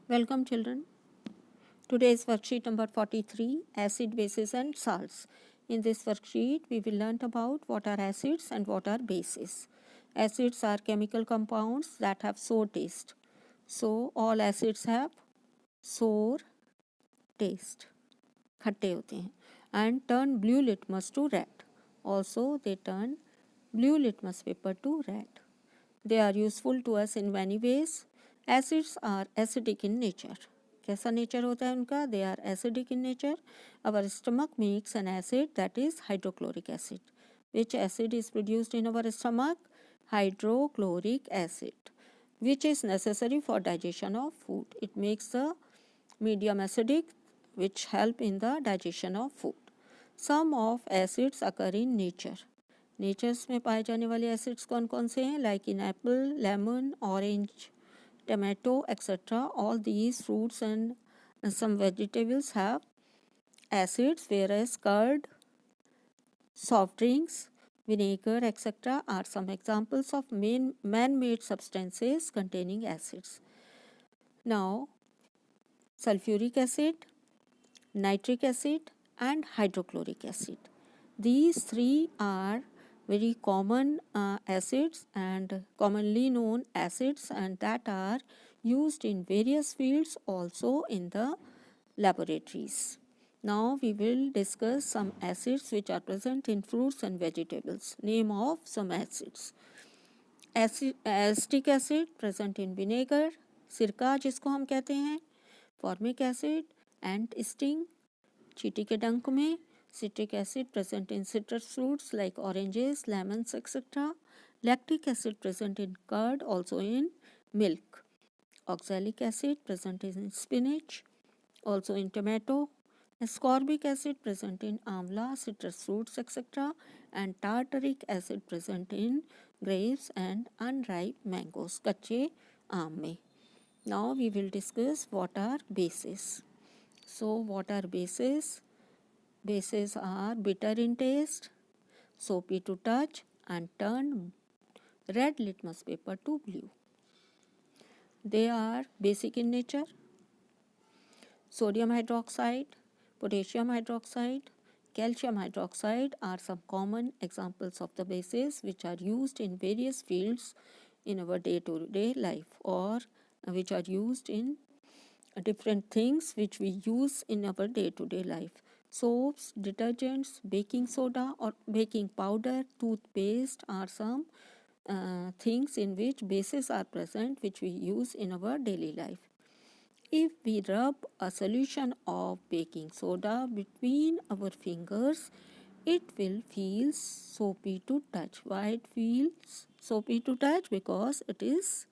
Welcome children. Today is worksheet number 43, acid, bases and salts. In this worksheet, we will learn about what are acids and what are bases. Acids are chemical compounds that have sour taste. So, all acids have sour taste. खट्टे होते हैं. And turn blue litmus to red. Also, they turn blue litmus paper to red. They are useful to us in many ways. Acids are acidic in nature. कैसा nature होता है उनका? They are acidic in nature. Our stomach makes an acid that is hydrochloric acid. Which acid is produced in our stomach? Hydrochloric acid, which is necessary for digestion of food. It makes the medium acidic, which help in the digestion of food. Some of acids occur in nature. Natures में पाए जाने वाले acids कौन कौन से हैं? Like in apple, lemon, orange, tomato, etc. All these fruits and some vegetables have acids, whereas curd, soft drinks, vinegar, etc. are some examples of man-made substances containing acids. Now, sulfuric acid, nitric acid, and hydrochloric acid. These three are very common acids and commonly known acids, and that are used in various fields, also in the laboratories. Now we will discuss some acids which are present in fruits and vegetables. Name of some acids. Acetic acid present in vinegar, सिरका जिसको हम कहते हैं, formic acid, एंट sting चींटी के डंक में, citric acid present in citrus fruits like oranges, lemons, etc. Lactic acid present in curd, also in milk. Oxalic acid present in spinach, also in tomato. Ascorbic acid present in amla, citrus fruits, etc. And tartaric acid present in grapes and unripe mangoes, कच्चे आम में. Now we will discuss what are bases. So what are bases? Bases are bitter in taste, soapy to touch, and turn red litmus paper to blue. They are basic in nature. Sodium hydroxide, potassium hydroxide, calcium hydroxide are some common examples of the bases which are used in various fields in our day-to-day life, or which are used in different things which we use in our day-to-day life. Soaps, detergents, baking soda or baking powder, toothpaste are some things in which bases are present which we use in our daily life. If we rub a solution of baking soda between our fingers, it will feel soapy to touch. Why it feels soapy to touch? Because it is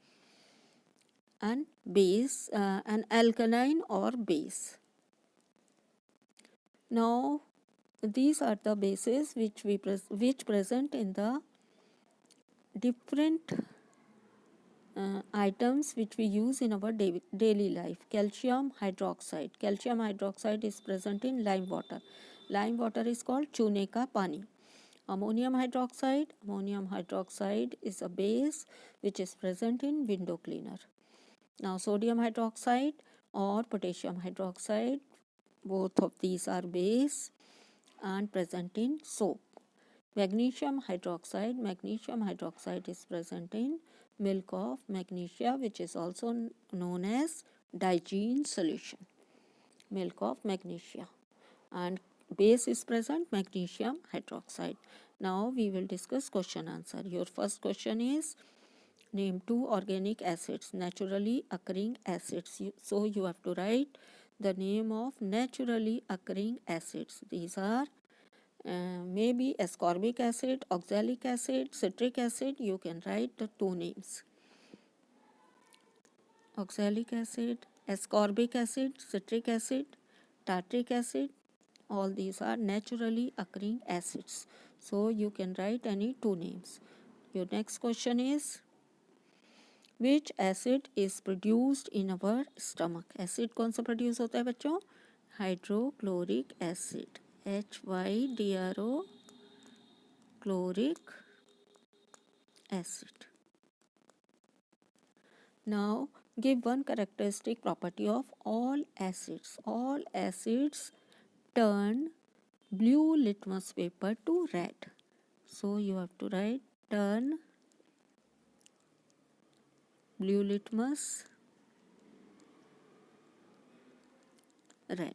an base, an alkaline or base. Now, these are the bases which which present in the different items which we use in our daily life. Calcium hydroxide. Calcium hydroxide is present in lime water. Lime water is called chune ka pani. Ammonium hydroxide. Ammonium hydroxide is a base which is present in window cleaner. Now, sodium hydroxide or potassium hydroxide, both of these are base and present in soap. Magnesium hydroxide is present in milk of magnesia, which is also known as Digen solution, milk of magnesia, and base is present, magnesium hydroxide. Now we will discuss question answer. Your first question is, name 2 organic acids, naturally occurring acids. So you have to write the name of naturally occurring acids. These are maybe ascorbic acid, oxalic acid, citric acid. You can write the 2 names. Oxalic acid, ascorbic acid, citric acid, tartaric acid. All these are naturally occurring acids. So you can write any 2 names. Your next question is, which acid is produced in our stomach? Acid कौन सा produce होता है बच्चों? Hydrochloric acid. HYDRO chloric acid. Now Give one characteristic property of all acids. All acids turn blue litmus paper to red. So you have to write turn blue litmus red.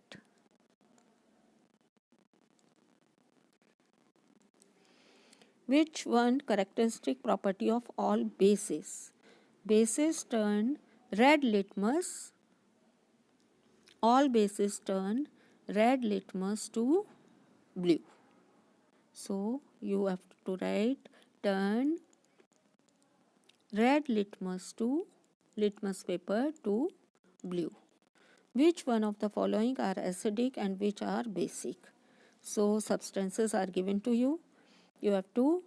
Which one characteristic property of all bases? Bases turn red litmus, all bases turn red litmus to blue. So you have to write turn red litmus paper to blue. Which one of the following are acidic and which are basic? So substances are given to you. You have to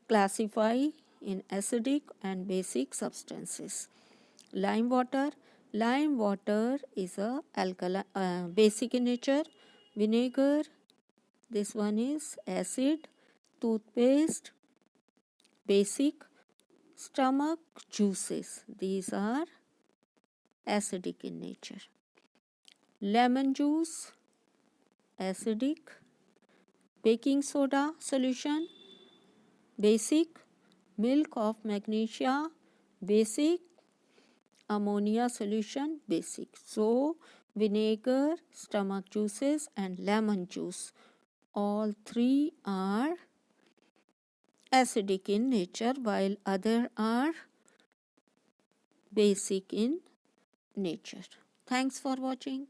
classify in acidic and basic substances. Lime water. Lime water is a basic in nature. Vinegar, this one is acid. Toothpaste, basic. Stomach juices, these are acidic in nature. Lemon juice, acidic. Baking soda solution, basic. Milk of magnesia, basic. Ammonia solution, basic. So vinegar, stomach juices and lemon juice, all three are acidic in nature while other are basic in nature. Thanks for watching.